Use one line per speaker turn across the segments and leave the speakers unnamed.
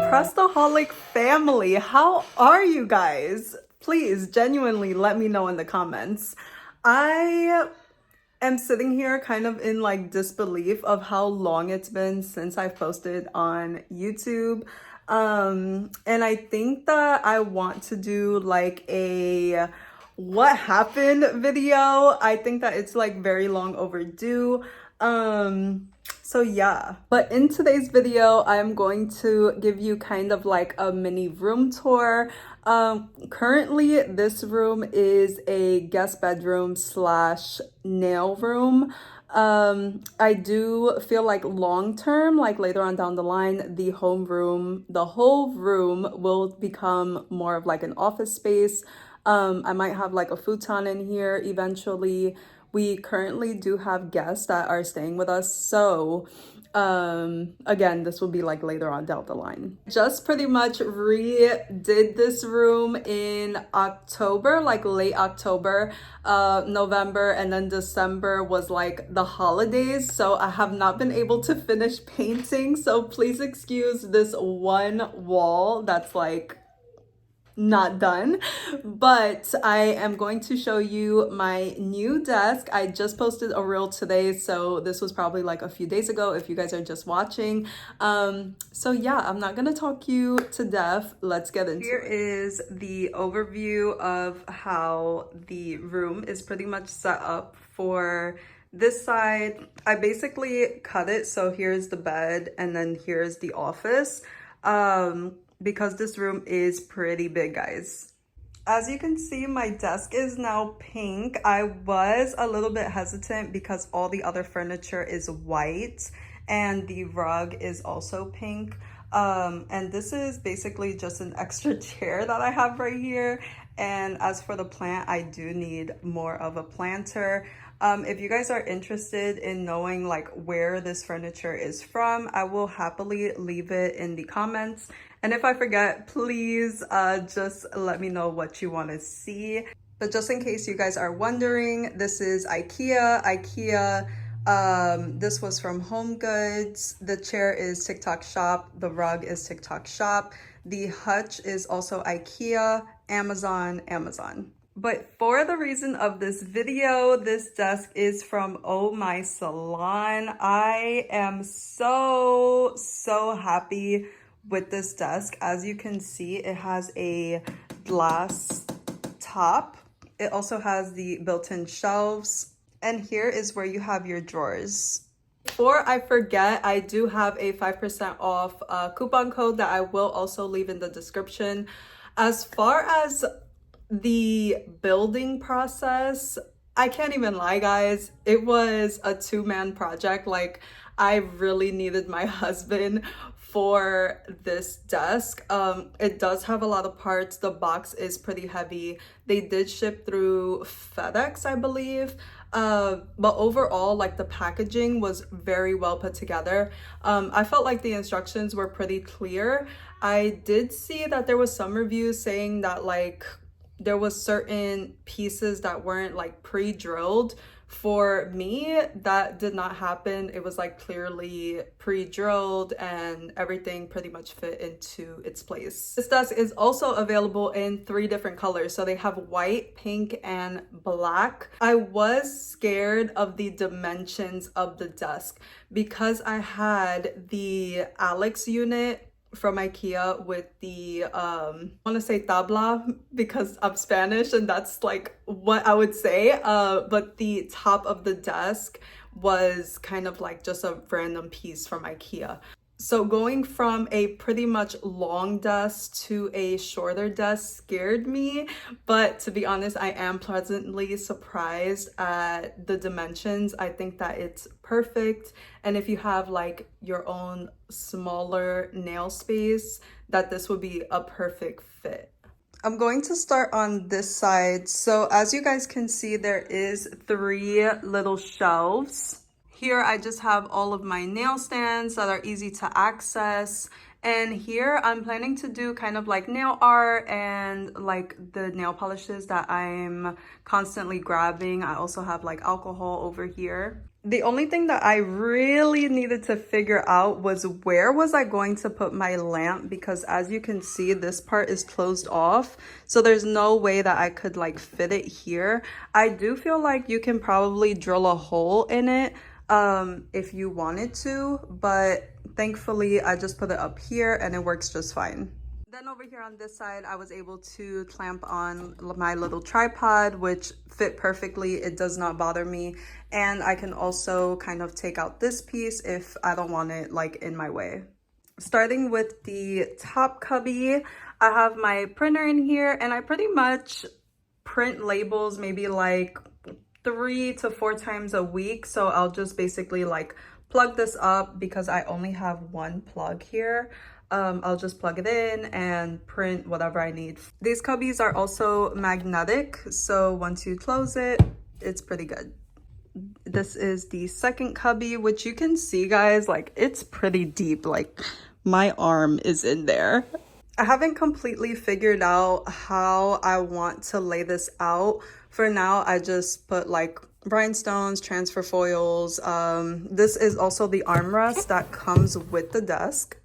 Crustaholic family, how are you guys? Please genuinely let me know in the comments. I am sitting here kind of in like disbelief of how long it's been since I've posted on YouTube. And I think that I want to do like a what happened video. I think that it's like very long overdue. So yeah, but in today's video, I'm going to give you kind of like a mini room tour. Currently this room is a guest bedroom slash nail room. I do feel like long term, like later on down the line, the whole room will become more of like an office space. I might have like a futon in here eventually. We currently do have guests that are staying with us, so again, this will be like later on down the line. Just pretty much redid this room in October, like late October. November and then December was like the holidays, so I have not been able to finish painting, so please excuse this one wall that's like not done, but I am going to show you my new desk. I just posted a reel today, so this was probably like a few days ago if you guys are just watching. So yeah, I'm not gonna talk you to death. Let's get into it. Here is the overview of how the room is pretty much set up. For this side, I basically cut it, so here's the bed and then here's the office. Because this room is pretty big, guys. As you can see, my desk is now pink. I was a little bit hesitant because all the other furniture is white and the rug is also pink. And this is basically just an extra chair that I have right here. And as for the plant, I do need more of a planter. If you guys are interested in knowing like where this furniture is from, I will happily leave it in the comments. And if I forget, please just let me know what you want to see. But just in case you guys are wondering, this is IKEA. This was from Home Goods. The chair is TikTok Shop. The rug is TikTok Shop. The hutch is also IKEA, Amazon. But for the reason of this video, this desk is from Omysalon. I am so happy with this desk. As you can see, it has a glass top. It also has the built-in shelves. And here is where you have your drawers. Before I forget, I do have a 5% off coupon code that I will also leave in the description. As far as the building process, I can't even lie, guys. It was a two-man project. Like, I really needed my husband for this desk. It does have a lot of parts. The box is pretty heavy. They did ship through FedEx, I believe. But overall, like, the packaging was very well put together. I felt like the instructions were pretty clear. I did see that there was some reviews saying that like there was certain pieces that weren't like pre-drilled. For me, that did not happen. It was like clearly pre-drilled and everything pretty much fit into its place. This desk is also available in 3 different colors. So they have white, pink, and black. I was scared of the dimensions of the desk because I had the Alex unit from IKEA with the I want to say tabla because I'm Spanish and that's like what I would say, but the top of the desk was kind of like just a random piece from IKEA. So going from a pretty much long desk to a shorter desk scared me, but to be honest, I am pleasantly surprised at the dimensions. I think that it's perfect. And if you have like your own smaller nail space, that this would be a perfect fit. I'm going to start on this side. So as you guys can see, there is 3 little shelves. Here I just have all of my nail stands that are easy to access. And here I'm planning to do kind of like nail art and like the nail polishes that I'm constantly grabbing. I also have like alcohol over here. The only thing that I really needed to figure out was where was I going to put my lamp, because as you can see, this part is closed off. So there's no way that I could like fit it here. I do feel like you can probably drill a hole in it if you wanted to, but thankfully I just put it up here and it works just fine. Then over here on this side, I was able to clamp on my little tripod, which fit perfectly. It does not bother me. And I can also kind of take out this piece if I don't want it like in my way. Starting with the top cubby, I have my printer in here and I pretty much print labels maybe like 3 to 4 times a week. So I'll just basically like plug this up because I only have one plug here. I'll just plug it in and print whatever I need. These cubbies are also magnetic, so once you close it, it's pretty good. This is the second cubby, which you can see, guys, like it's pretty deep. Like my arm is in there. I haven't completely figured out how I want to lay this out. For now, I just put like rhinestones, transfer foils. This is also the armrest that comes with the desk.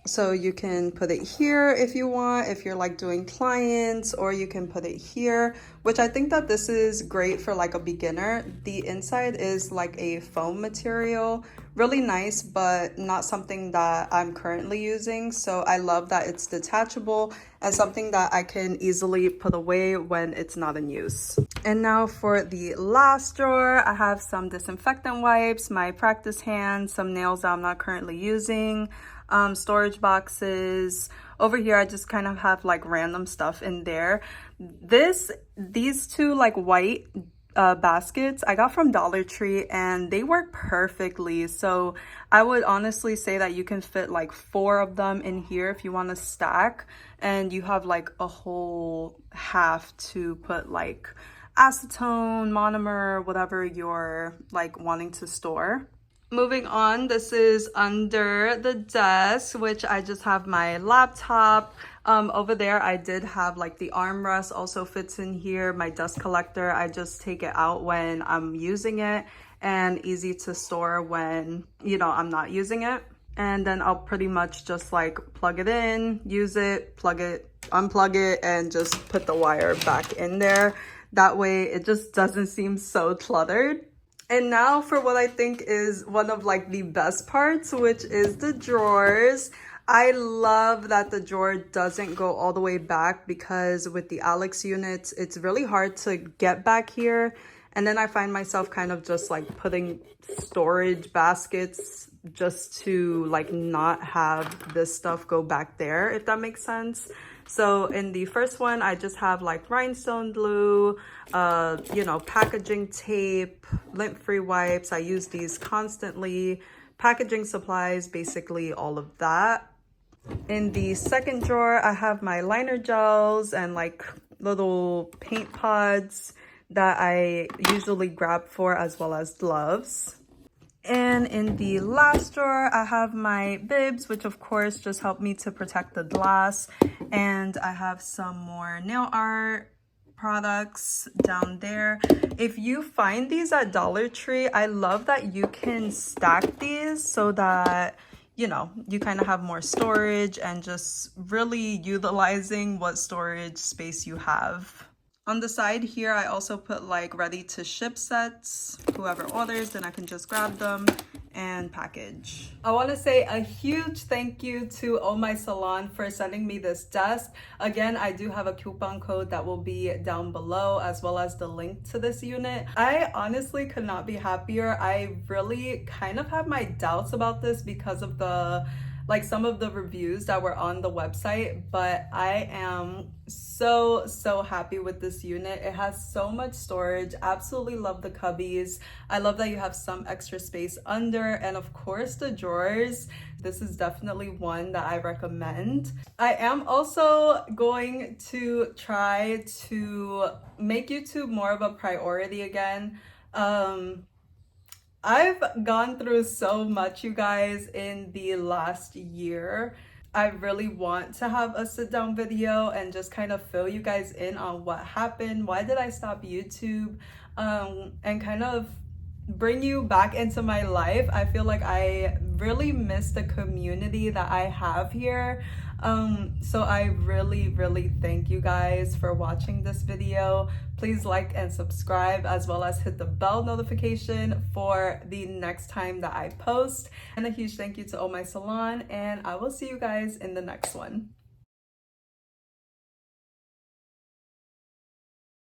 So you can put it here if you want, if you're like doing clients, or you can put it here, which I think that this is great for like a beginner. The inside is like a foam material, really nice, but not something that I'm currently using. So I love that it's detachable and something that I can easily put away when it's not in use. And now for the last drawer, I have some disinfectant wipes, my practice hands, some nails that I'm not currently using, storage boxes. Over here I just kind of have like random stuff in there. These two like white baskets I got from Dollar Tree and they work perfectly. So I would honestly say that you can fit like 4 of them in here if you want to stack, and you have like a whole half to put like acetone, monomer, whatever you're like wanting to store. Moving on, this is under the desk, which I just have my laptop. Over there, I did have like the armrest also fits in here. My dust collector, I just take it out when I'm using it, and easy to store when, you know, I'm not using it. And then I'll pretty much just like plug it in, use it, plug it, unplug it, and just put the wire back in there. That way it just doesn't seem so cluttered. And now for what I think is one of like the best parts, which is the drawers. I love that the drawer doesn't go all the way back, because with the Alex units, it's really hard to get back here. And then I find myself kind of just like putting storage baskets just to like not have this stuff go back there, if that makes sense. So in the first one, I just have like rhinestone glue, you know, packaging tape, lint-free wipes. I use these constantly, packaging supplies, basically all of that. In the second drawer, I have my liner gels and like little paint pods that I usually grab for, as well as gloves. And in the last drawer, I have my bibs, which of course just help me to protect the glass. And I have some more nail art products down there. If you find these at Dollar Tree, I love that you can stack these so that, you know, you kind of have more storage and just really utilizing what storage space you have. On the side here, I also put like ready to ship sets. Whoever orders, then I can just grab them and package. I want to say a huge thank you to Omysalon for sending me this desk. Again, I do have a coupon code that will be down below, as well as the link to this unit. I honestly could not be happier. I really kind of have my doubts about this because of the some of the reviews that were on the website, but I am so happy with this unit. It has so much storage. Absolutely love the cubbies. I love that you have some extra space under, and of course the drawers. This is definitely one that I recommend. I am also going to try to make YouTube more of a priority again. I've gone through so much, you guys, in the last year. I really want to have a sit down video and just kind of fill you guys in on what happened. Why did I stop YouTube? And kind of bring you back into my life. I feel like I really miss the community that I have here. So I really thank you guys for watching this video. Please like and subscribe, as well as hit the bell notification for the next time that I post. And a huge thank you to Omysalon, and I will see you guys in the next one.